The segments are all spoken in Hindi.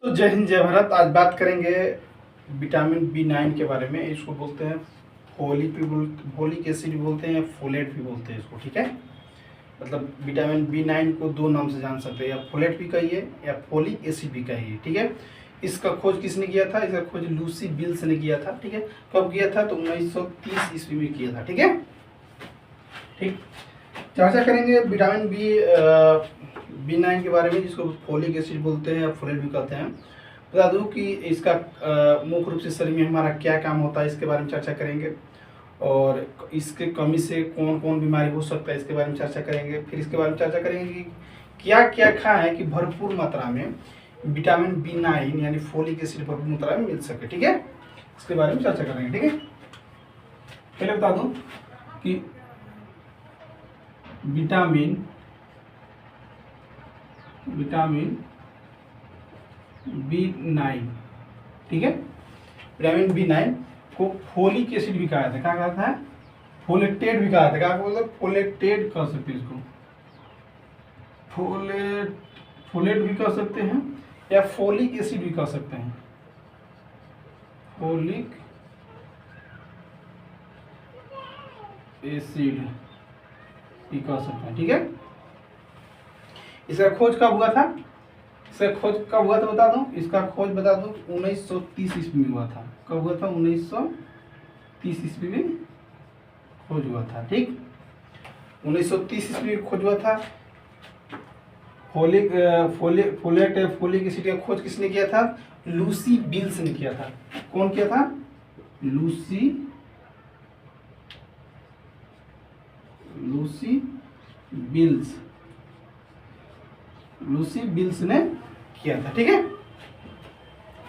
तो जय हिंद जय भारत। आज बात करेंगे विटामिन B9 के बारे में। इसको बोलते हैं फोलिक एसिड भी बोलते हैं या फोलेट भी बोलते हैं इसको, ठीक है। मतलब विटामिन B9 को दो नाम से जान सकते हैं, या फोलेट भी कहिए या फोलिक एसिड भी कहिए, ठीक है। इसका खोज किसने किया था? इसका खोज लूसी बिल्स ने किया था, ठीक है। कब किया था? तो 1930 ईस्वी में किया था, ठीक है। ठीक, चर्चा करेंगे विटामिन B9 के बारे में, जिसको फोलिक एसिड बोलते हैं या फोलेट भी कहते हैं। बता दूं कि इसका मुख्य रूप से शरीर में हमारा क्या काम होता है, इसके बारे में चर्चा करेंगे। और इसके कमी से कौन कौन बीमारी हो सकता है, इसके बारे में चर्चा करेंगे। फिर इसके बारे में चर्चा करेंगे कि क्या क्या खाएं कि भरपूर मात्रा में विटामिन B9 यानी फोलिक एसिड भरपूर मात्रा में मिल सके, ठीक है। इसके बारे में चर्चा करेंगे, ठीक है। पहले बता दूं कि विटामिन B9, ठीक है। विटामिन B9 को फोलिक एसिड भी कहा जाता है। क्या कहता है? फोलेटेड भी कहा जाता है। क्या बोलते हैं? फोलेटेड कह सकते हैं इसको, फोलेट भी कह सकते हैं या फोलिक एसिड भी कह सकते हैं। फोलिक एसिड भी कह सकते हैं, ठीक है। इसका खोज कब हुआ था? बता दूं। इसका खोज बता दूं 1930 ईस्वी में हुआ था। कब हुआ था? 1930 ईस्वी में खोज हुआ था, ठीक। 1930 ईस्वी में खोज हुआ था। फोलिक एसिड का खोज किसने किया था? लूसी बिल्स ने किया था। कौन किया था? लूसी बिल्स ने किया था, ठीक है।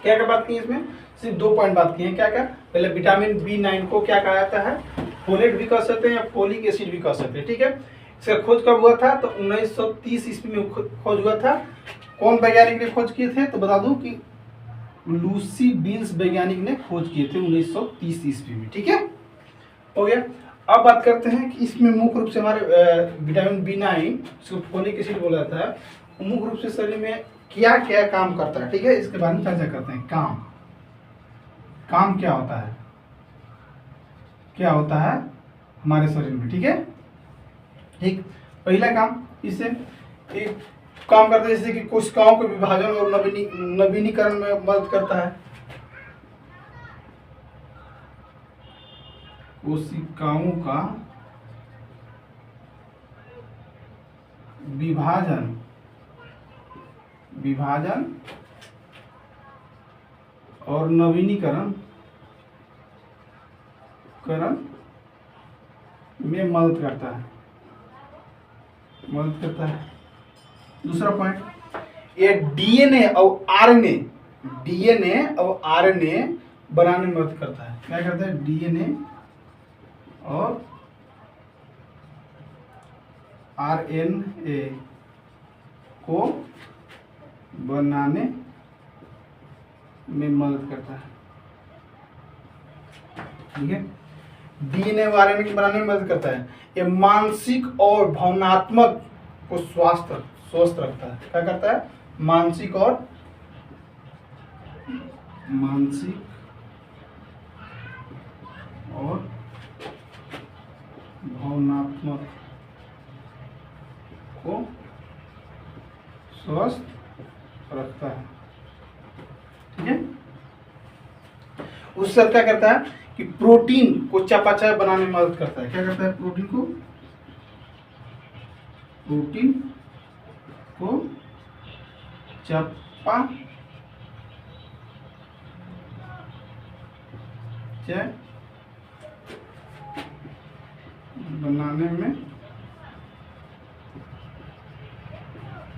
क्या क्या बात की इसमें? सिर्फ 2 पॉइंट बात की है। क्या क्या? पहले विटामिन B9 को क्या कहा जाता है? फोलेट भी कह सकते हैं या फोलिक एसिड भी कह सकते हैं, ठीक है। इसका खोज कब हुआ था? तो 1930 ईस्वी में खोज हुआ था। कौन वैज्ञानिक ने खोज किए थे? तो बता दूं कि लूसी बिल्स वैज्ञानिक ने खोज किए थे 1930 ईस्वी में, ठीक है। हो गया। अब बात करते हैं कि इसमें मुख्य रूप से हमारे विटामिन B9 जिसको फोलिक एसिड बोला जाता है, मुख्य रूप से शरीर में क्या क्या काम करता है, ठीक है। इसके बारे में चर्चा करते हैं। काम क्या होता है? हमारे शरीर में, ठीक है। ठीक, पहला काम इससे एक काम करता है, जैसे कि कोशिकाओं के विभाजन और नवीनीकरण में मदद करता है। कोशिकाओं का विभाजन और नवीनीकरण में मदद करता है। दूसरा पॉइंट, ये डीएनए और आरएनए बनाने में मदद करता है। क्या करता है? डीएनए और आरएनए को बनाने में मदद करता है, ठीक है। डीएनए और आरएनए को बनाने में मदद करता है। ये मानसिक और भावनात्मक को स्वस्थ रखता है। क्या करता है? मानसिक और भावनात्मक को स्वस्थ रखता है, ठीक है। उससे क्या करता है कि प्रोटीन को चयापचय बनाने में मदद करता है। क्या करता है? प्रोटीन को चयापचय बनाने में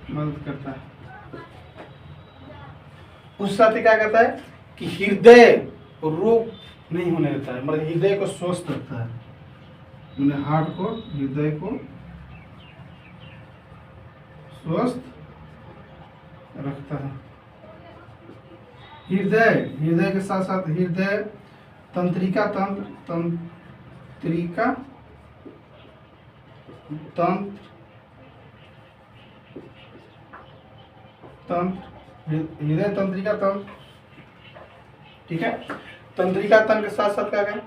मदद करता है। उस साथ ही क्या करता है कि हृदय रोग नहीं होने देता है, मतलब हृदय को स्वस्थ रखता है। हृदय को स्वस्थ रखता है। हृदय के साथ साथ हृदय तंत्रिका तंत्र हृदय तंत्रिका तंत्र, ठीक है। तंत्रिका तंत्र के साथ साथ क्या है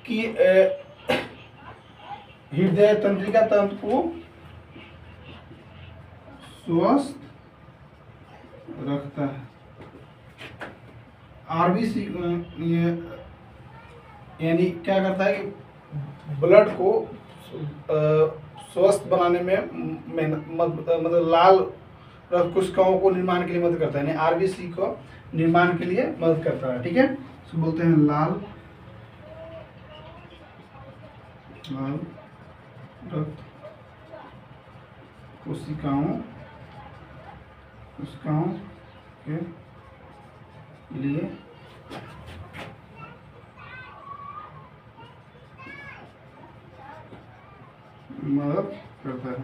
कि हृदय तंत्रिका तंत्र को स्वस्थ रखता है। आरबीसी यानी क्या करता है कि ब्लड को स्वस्थ बनाने में मतलब लाल रक्त कोशिकाओं को निर्माण के लिए मदद करता है, यानी आरबीसी को निर्माण के लिए मदद करता है, ठीक है। इसको बोलते हैं लाल रक्त कोशिकाओं के लिए मदद करता है।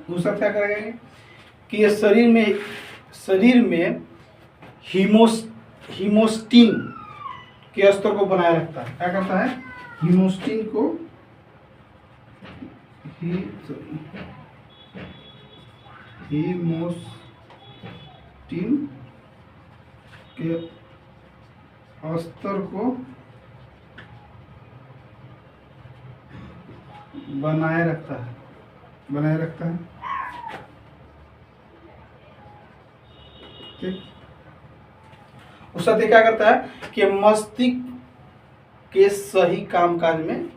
दूसरा क्या करेगा कि ये शरीर में हीमोस्टीन के स्तर को बनाए रखता है। क्या करता है? हीमोस्टीन को हीमोस्टीन के स्तर को बनाए रखता है। ठीक। उस साथ क्या करता है कि मस्तिष्क के सही कामकाज में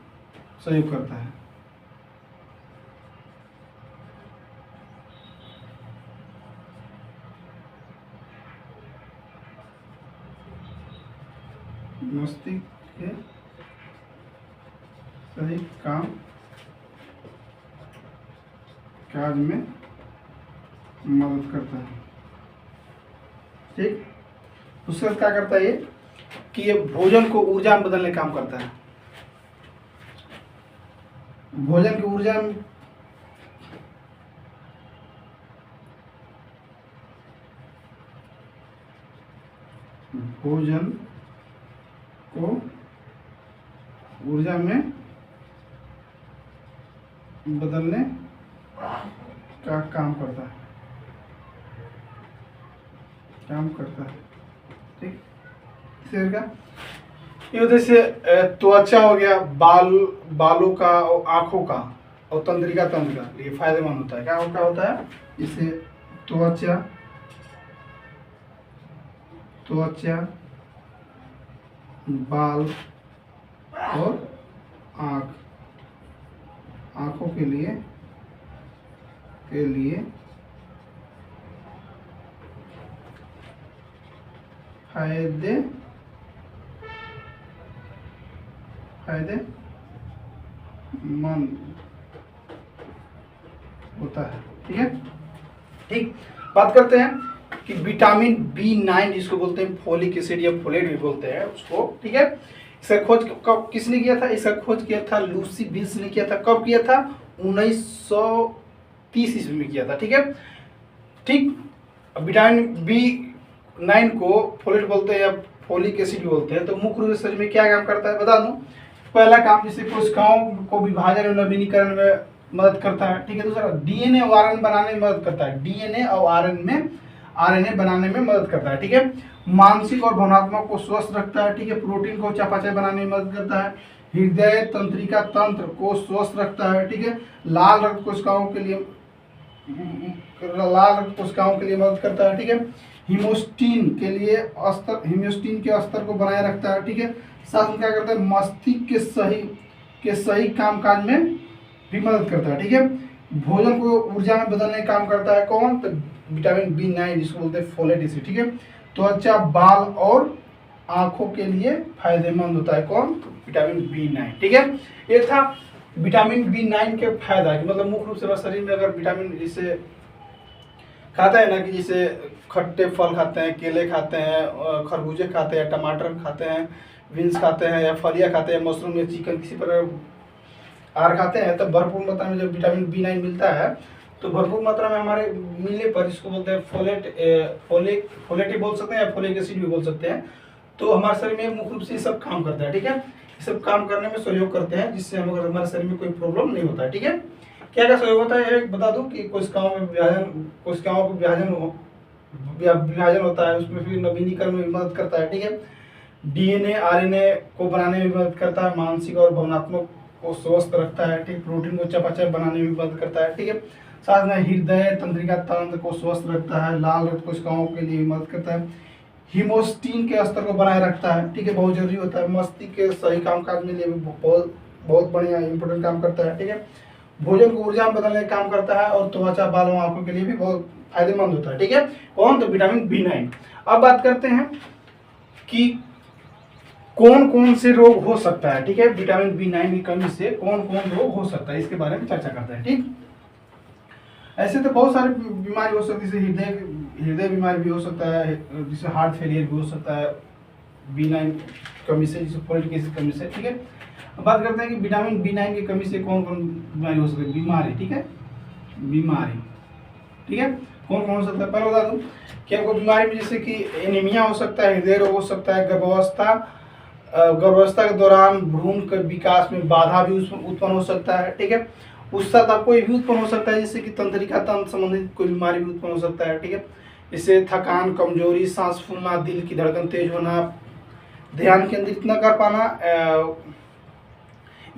सहयोग करता है। मस्तिष्क के सही काम काज में मदद करता है। ठीक। उसके बाद क्या करता है ये कि ये भोजन को ऊर्जा में बदलने का काम करता है। भोजन की ऊर्जा में भोजन को ऊर्जा में बदलने का काम करता है। ठीक। का ये जैसे त्वचा हो गया, बालों का और आँखों का और तंत्रिका तंत्र का ये फायदेमंद होता है। क्या होता है? इससे त्वचा, बाल और आँखों के लिए फायदेमंद होता है। ठीक है। ठीक। बात करते हैं कि विटामिन B9 जिसको बोलते हैं फोलिक एसिड या फोलेट भी बोलते हैं उसको। ठीक है। इसका खोज कब किसने किया था? इसका खोज किया था लूसी विल्स ने किया था। कब किया था? 1930 ईस्वी में किया था। ठीक है। ठीक। विटामिन B9 को फोलेट बोलते हैं या फोलिक एसिड भी बोलते हैं। तो मुख्य रूप से शरीर में क्या काम करता है बता दूं। पहला काम जैसे कोशिकाओं को विभाजन और नवीनीकरण में मदद करता है। ठीक है। दूसरा डीएनए और आरएनए बनाने में मदद करता है। डीएनए और आरएनए बनाने में मदद करता है। ठीक है। मानसिक और भावनात्मक को स्वस्थ रखता है। ठीक है। प्रोटीन को चयापचय बनाने में मदद करता है। हृदय तंत्रिका तंत्र को स्वस्थ रखता है। ठीक है। लाल रक्त कोशिकाओं के लिए मदद करता है। ठीक है। हीमोस्टीन के स्तर को बनाए रखता है। ठीक है। साथ में क्या करता है? मस्तिष्क के सही कामकाज में भी मदद करता है। ठीक है। भोजन को ऊर्जा में बदलने का काम करता है। कौन? तो विटामिन B9 जिसको बोलते हैं फोलेट एसिड। ठीक है। त्वचा, बाल और आंखों के लिए फायदेमंद होता है। कौन? तो विटामिन B9। ठीक है। ये था विटामिन B9 के फायदा कि मतलब मुख्य रूप से शरीर में अगर विटामिन जिसे खाता है ना कि जैसे खट्टे फल खाते हैं, केले खाते हैं, खरबूजे खाते हैं, टमाटर खाते हैं, बीन्स खाते हैं या फलियाँ खाते हैं, मशरूम या चिकन किसी प्रकार आहार खाते हैं, तब भरपूर मात्रा में जब विटामिन B9 मिलता है तो भरपूर मात्रा में हमारे मिलने पर इसको बोलते हैं फोलेट ही बोल सकते हैं या फोलिक एसिड भी बोल सकते हैं। तो हमारे शरीर में मुख्य रूप से ये सब काम करता है। ठीक है। ये सब काम करने में सहयोग करते हैं जिससे हमारे शरीर में कोई प्रॉब्लम नहीं होता है। ठीक है। क्या क्या सहयोग होता है एक बता दूं कि कोशिकाओं को विभाजन विभाजन होता है उसमें फिर नवीनीकरण में भी मदद करता है, ठीक है। डीएनए आरएनए को बनाने में भी मदद करता है, मानसिक और भावनात्मक को स्वस्थ रखता है, ठीक। प्रोटीन को चयापचय बनाने में भी मदद करता है, ठीक है। साथ में हृदय तंत्रिका तंत्र को स्वस्थ रखता है, लाल रक्त कोशिकाओं के लिए भी मदद करता है, हीमोस्टीन के स्तर को बनाए रखता है, ठीक है, बहुत जरूरी होता है। मस्तिष्क के सही कामकाज में लिए भी बहुत बहुत बढ़िया इंपॉर्टेंट काम करता है, ठीक है। भोजन को ऊर्जा में बदलने का काम करता है और त्वचा बालों आंखों के लिए भी बहुत फायदेमंद होता है, ठीक है। कौन? तो विटामिन B9। अब बात करते हैं कि कौन कौन से रोग हो सकता है, ठीक है। विटामिन B9 की कमी से कौन कौन रोग हो सकता है इसके बारे में चर्चा करते हैं, ठीक। ऐसे तो बहुत सारे बीमारी हो सकती है, जैसे हृदय बीमारी भी हो सकता है, जिसे हार्ट फेलियर भी हो सकता है B9 कमी से, जिसे फोलिक एसिड कमी से, ठीक है। अब बात करते हैं कि विटामिन B9 की कमी से कौन कौन बीमारी हो सकती है। बीमारी, ठीक है, बीमारी, ठीक है, कौन कौन हो सकता है पहले बता दूं कि आपको बीमारी में जैसे कि एनीमिया हो सकता है, हृदय रोग हो सकता है, गर्भावस्था के दौरान भ्रूण के विकास में बाधा भी उत्पन्न हो सकता है, ठीक है। उस साथ आपको ये भी उत्पन्न हो सकता है जैसे कि तंत्रिका तंत्र संबंधित कोई बीमारी भी उत्पन्न हो सकता है, ठीक है। इससे थकान, कमजोरी, सांस फूलना, दिल की धड़कन तेज होना, ध्यान केंद्रित न कर पाना,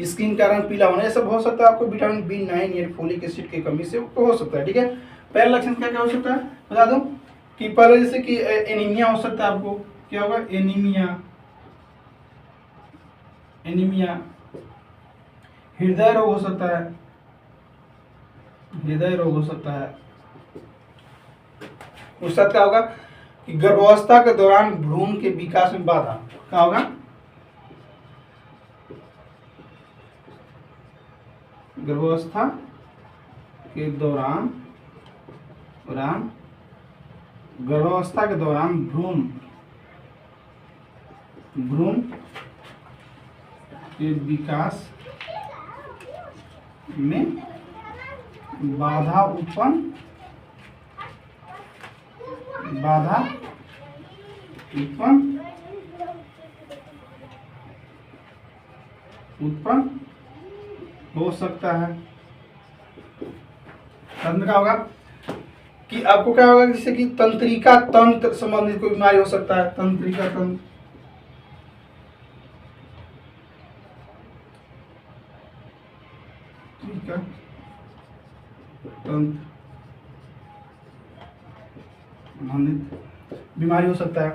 स्किन का रंग पीला होना, ये सब हो सकता है आपको विटामिन B9 या फोलिक एसिड की कमी से हो सकता है, ठीक है। पहला लक्षण क्या क्या हो सकता है बता दूं कि पहले जैसे कि एनीमिया हो सकता है, आपको क्या होगा? एनीमिया, हृदय रोग हो सकता है, हृदय रोग हो सकता है। उस साथ क्या होगा कि गर्भावस्था के दौरान भ्रूण के विकास में बाधा, क्या होगा? गर्भावस्था के दौरान भ्रूण के विकास में बाधा उत्पन्न हो सकता है। तंत्र का होगा कि आपको क्या होगा, जैसे कि तंत्रिका तंत्र संबंधित कोई बीमारी हो सकता है, तंत्रिका तंत्र संबंधित बीमारी हो सकता है।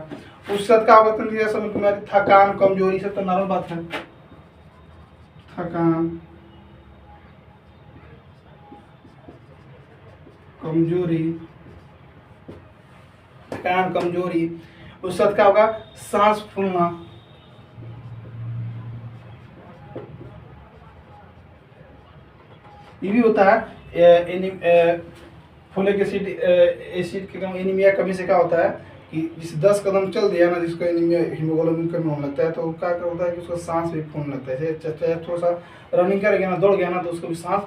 उस साथ क्या होगा? तंत्रिका संबंधित बीमारी, थकान, कमजोरी, सब तो नॉर्मल बात है। थकान, कमजोरी, उस साथ क्या होगा? सांस फूलना, ये भी होता है। फोलिक एसिड की कमी, एनीमिया कमी से क्या होता है कि जिस 10 कदम चल दिया ना, जिसको एनीमिया हीमोग्लोबिन कमी होने लगता है, तो क्या होता है कि उसका सांस भी फूलने लगता है। जैसे थोड़ा सा रनिंग कर गया ना, दौड़ गया ना, तो उसको भी सांस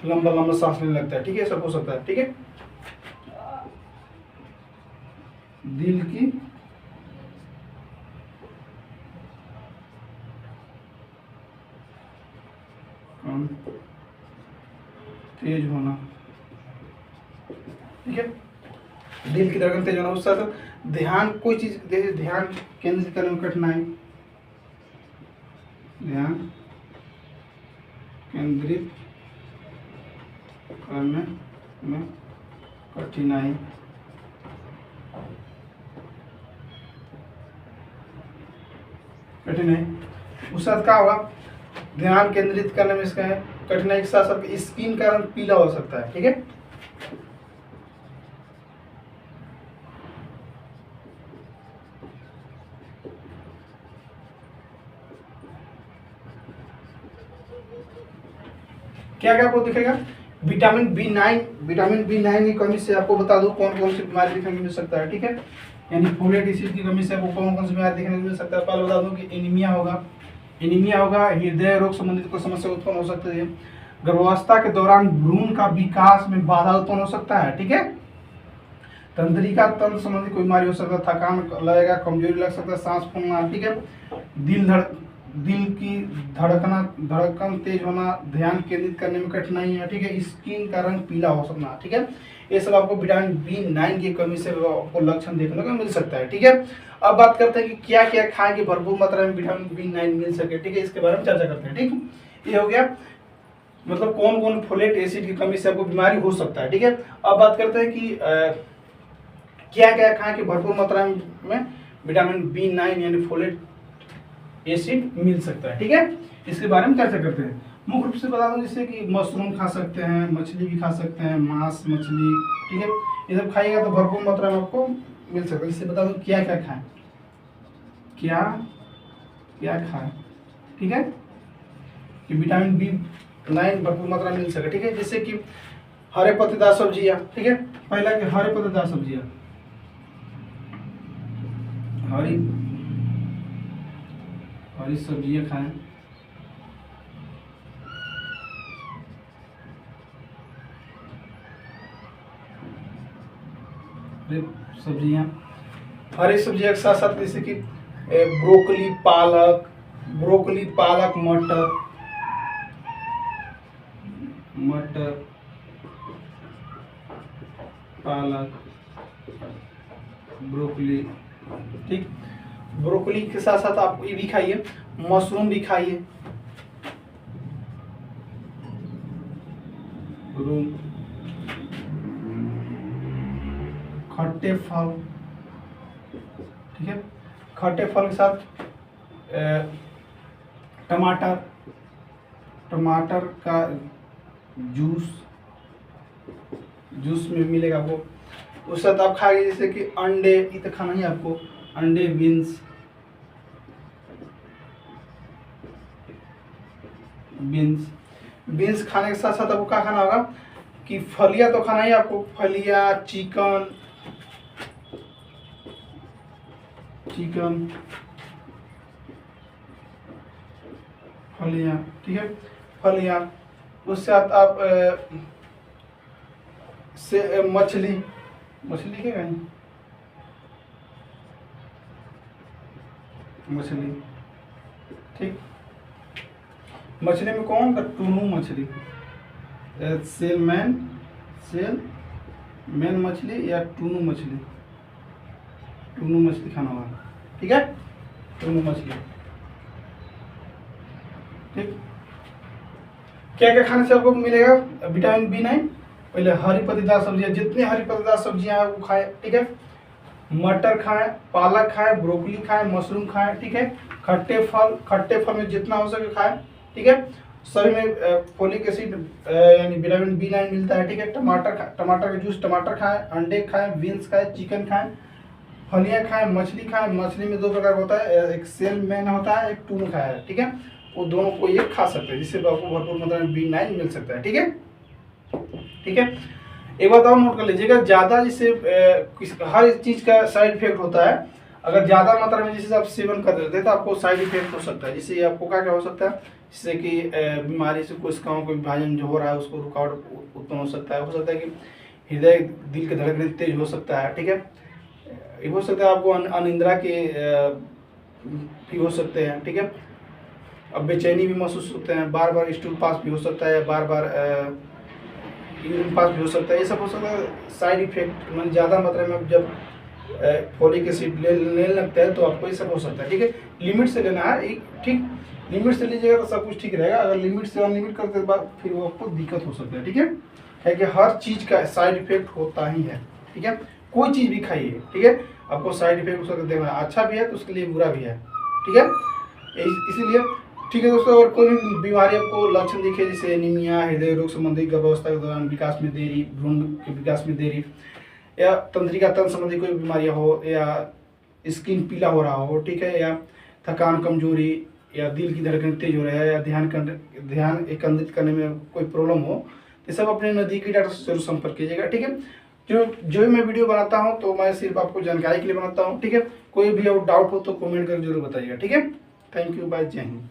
लंबा सांस लेने लगता है, ठीक है, सब हो सकता है, ठीक है। दिल की तेज होना, ठीक है, दिल की धड़कन तेज होना। उस साथ ध्यान, कोई चीज जैसे ध्यान केंद्रित करने में कठिनाई, ध्यान केंद्रित करने में कठिनाई, उस साथ क्या होगा? ध्यान केंद्रित करने में इसका है कठिनाई के साथ साथ स्किन का रंग पीला हो सकता है, ठीक है। क्या क्या आपको दिखेगा? विटामिन B9 की कमी से आपको बता दूं कौन कौन सी बीमारी देखने को मिल सकता है, ठीक है। यानी फोलेट एसिड की कमी से आपको कौन कौन सी बीमारी देखने को मिल सकता है। पहले बता दूं कि एनीमिया होगा, हृदय रोग संबंधित कोई समस्या उत्पन्न हो सकती है, गर्भावस्था के दौरान भ्रूण का विकास में बाधा उत्पन्न हो सकता है, ठीक है। तंत्रिका तंत्र संबंधित कोई बीमारी हो सकता है, थकान लगेगा, कमजोरी लग सकता है, सांस फूलना, ठीक है, दिल की धड़कन तेज होना, ध्यान केंद्रित करने में कठिनाई है, ठीक है, स्किन का रंग पीला हो सकना, ठीक है। ये सब आपको विटामिन B9 की कमी से आपको लक्षण देखने को मिल सकता है। ठीक है, अब बात करते हैं कि क्या क्या खाएं कि भरपूर मात्रा में विटामिन B9 मिल सके। ठीक है, इसके बारे में चर्चा करते हैं। ठीक, ये हो गया मतलब कौन कौन फोलेट एसिड की कमी से आपको बीमारी हो सकता है। ठीक है, अब बात करते हैं कि क्या क्या खाएं कि भरपूर मात्रा में विटामिन B9 यानी फोलेट एसिड मिल सकता है। ठीक है, इसके बारे में चर्चा करते हैं। मुख्य रूप से बता दूं जैसे कि मशरूम खा सकते हैं, मछली भी खा सकते हैं, मांस मछली। ठीक है, ये सब खाइएगा तो भरपूर मात्रा में आपको मिल सकता है। इससे बता दूं क्या क्या खाएं, क्या क्या खाएं। ठीक है, कि विटामिन B9 भरपूर मात्रा में मिल सके। ठीक है, जैसे कि हरे पत्तेदार सब्जियां। ठीक है, पहला कि हरे पत्तेदार सब्जियां, हरी सब्जियां खाएं। हरी सब्जियां के साथ साथ जैसे कि ब्रोकली पालक मटर पालक ब्रोकली। ठीक, ब्रोकली के साथ साथ आप ये भी खाइए, मशरूम भी खाइए, खट्टे फल। ठीक है, खट्टे फल के साथ टमाटर का जूस में मिलेगा वो। उस साथ आप खाइए जैसे कि अंडे, ये तो खाना ही आपको, अंडे, बीन्स खाने के साथ साथ आपको क्या खाना होगा कि फलियां तो खाना ही आपको, फलियां, चिकन फलियां। ठीक है, फलियां, उससे आप से मछली क्या कहें, मछली। ठीक, मछली में कौन का, टूनू मछली, सेलमैन मछली या टूनू मछली खाना होगा। ठीक है, टूनू मछली। ठीक, क्या क्या खाने से आपको मिलेगा विटामिन B9? पहले हरी पत्तेदार सब्जियां, जितनी हरी पत्तेदार सब्जियां हैं वो खाएं। ठीक है, मटर खाएं, पालक खाएं, ब्रोकली खाएं, मशरूम खाएं। ठीक है, खट्टे फल में जितना हो सके खाएं। ठीक है, सभी में फोलिक एसिड यानी विटामिन B9 मिलता है। ठीक है, टमाटर का जूस टमाटर खाएं, अंडे खाएं, बीन्स खाएं, चिकन खाएं, फलियां खाएं, मछली खाएं। मछली में दो प्रकार का होता है, एक सेलमैन होता है, एक टून खाया। ठीक है, वो दोनों को ये खा सकते हैं, जिससे आपको भरपूर मात्रा में B9 मिल सकता है। ठीक है, एक बात और नोट कर लीजिएगा, ज्यादा जिससे हर चीज का साइड इफेक्ट होता है। अगर ज्यादा मात्रा में जिससे आप सेवन कर देते हैं तो आपको साइड इफेक्ट हो सकता है। जिससे आपको क्या हो सकता है, जिससे कि बीमारी से कोशिकाओं को विभाजन जो हो रहा है उसको रुकावट उत्पन्न हो सकता है कि हृदय दिल के धड़कने तेज हो सकता है। ठीक है, ये हो सकता है आपको अनिद्रा के भी हो सकते हैं। ठीक है, अब बेचैनी भी महसूस होते हैं, बार बार स्टूल पास भी हो सकता है, बार बार यूरिन पास भी हो सकता है। ये सब हो सकता है साइड इफेक्ट, मतलब ज़्यादा मात्रा में जब फोलिक एसिड लेने लगता है तो आपको ये सब हो सकता है। ठीक है, लिमिट से लेना है। ठीक, लिमिट से लीजिएगा तो सब कुछ ठीक रहेगा। अगर लिमिट से अनलिमिट करते बाद फिर वो आपको दिक्कत हो सकता है। ठीक है कि हर चीज़ का साइड इफेक्ट होता ही है। ठीक है, कोई चीज़ भी खाइए, ठीक है, आपको साइड इफेक्ट हो सकता है, देखना अच्छा भी है तो उसके लिए बुरा भी है। ठीक है, इसीलिए ठीक है दोस्तों, अगर कोई भी बीमारी आपको लक्षण दिखे, जैसे एनीमिया, हृदय रोग संबंधी गर्भावस्था के दौरान विकास में देरी, भ्रूण के विकास में देरी, या तंत्रिका तंत्र संबंधी कोई बीमारियां हो, या स्किन पीला हो रहा हो, ठीक है, या थकान, कमजोरी, या दिल की धड़कन तेज हो रहा है, या ध्यान एकत्रित करने में कोई प्रॉब्लम हो, तो सब अपने नज़दीकी डॉक्टर से जरूर संपर्क कीजिएगा। ठीक है, जो मैं वीडियो बनाता हूं तो मैं सिर्फ आपको जानकारी के लिए बनाता हूं। ठीक है, कोई भी डाउट हो तो कमेंट कर जरूर बताइएगा। ठीक है, थैंक यू, बाय, जय हिंद।